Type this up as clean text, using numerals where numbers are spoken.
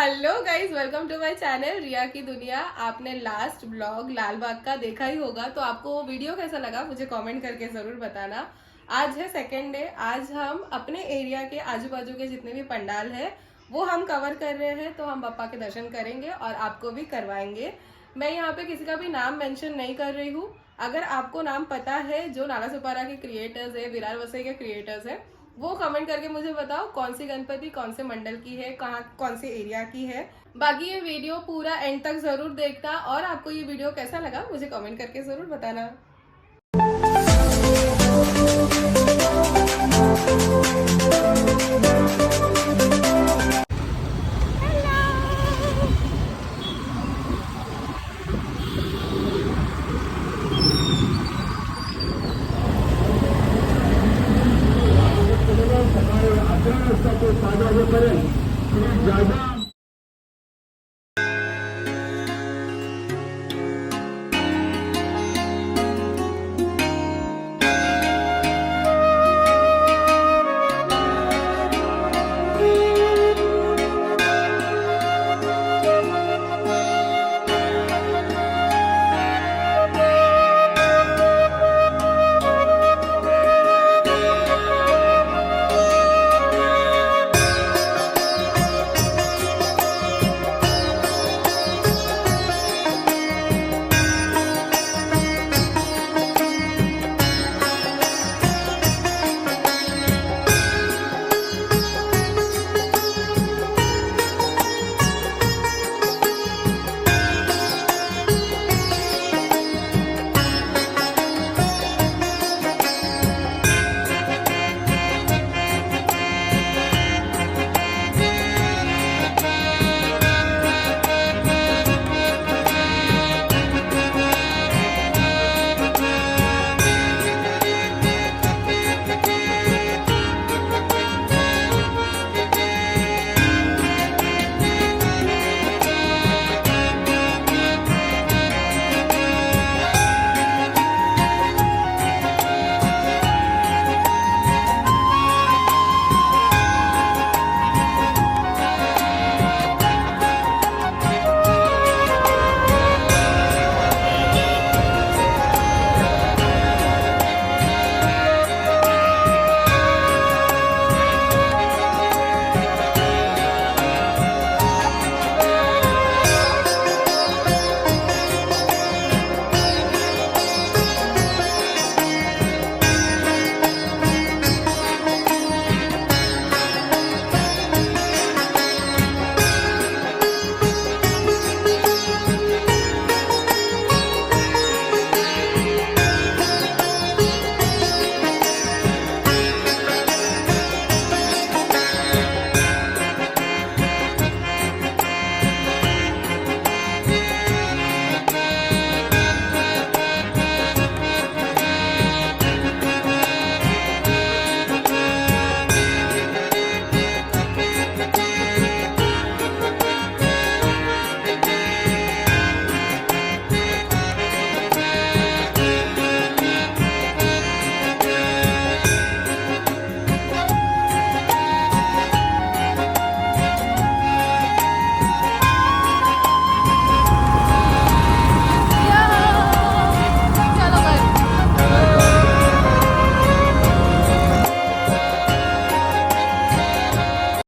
Hello guys, welcome to my channel Riya की दुनिया। आपने लास्ट ब्लॉग लाल बाग का देखा ही होगा, तो आपको वो वीडियो कैसा लगा मुझे कमेंट करके जरूर बताना। आज है सेकेंड डे। आज हम अपने एरिया के आजू बाजू के जितने भी पंडाल है वो हम कवर कर रहे हैं। तो हम पापा के दर्शन करेंगे और आपको भी करवाएंगे। मैं यहाँ पे किसी का भी नाम मेंशन नहीं कर रही हूँ। अगर आपको नाम पता है, जो नाला सुपारा के क्रिएटर्स है, विरार वसई के क्रिएटर्स है, वो कमेंट करके मुझे बताओ कौन सी गणपति कौन से मंडल की है, कहाँ कौन से एरिया की है। बाकी ये वीडियो पूरा एंड तक जरूर देखना और आपको ये वीडियो कैसा लगा मुझे कमेंट करके जरूर बताना।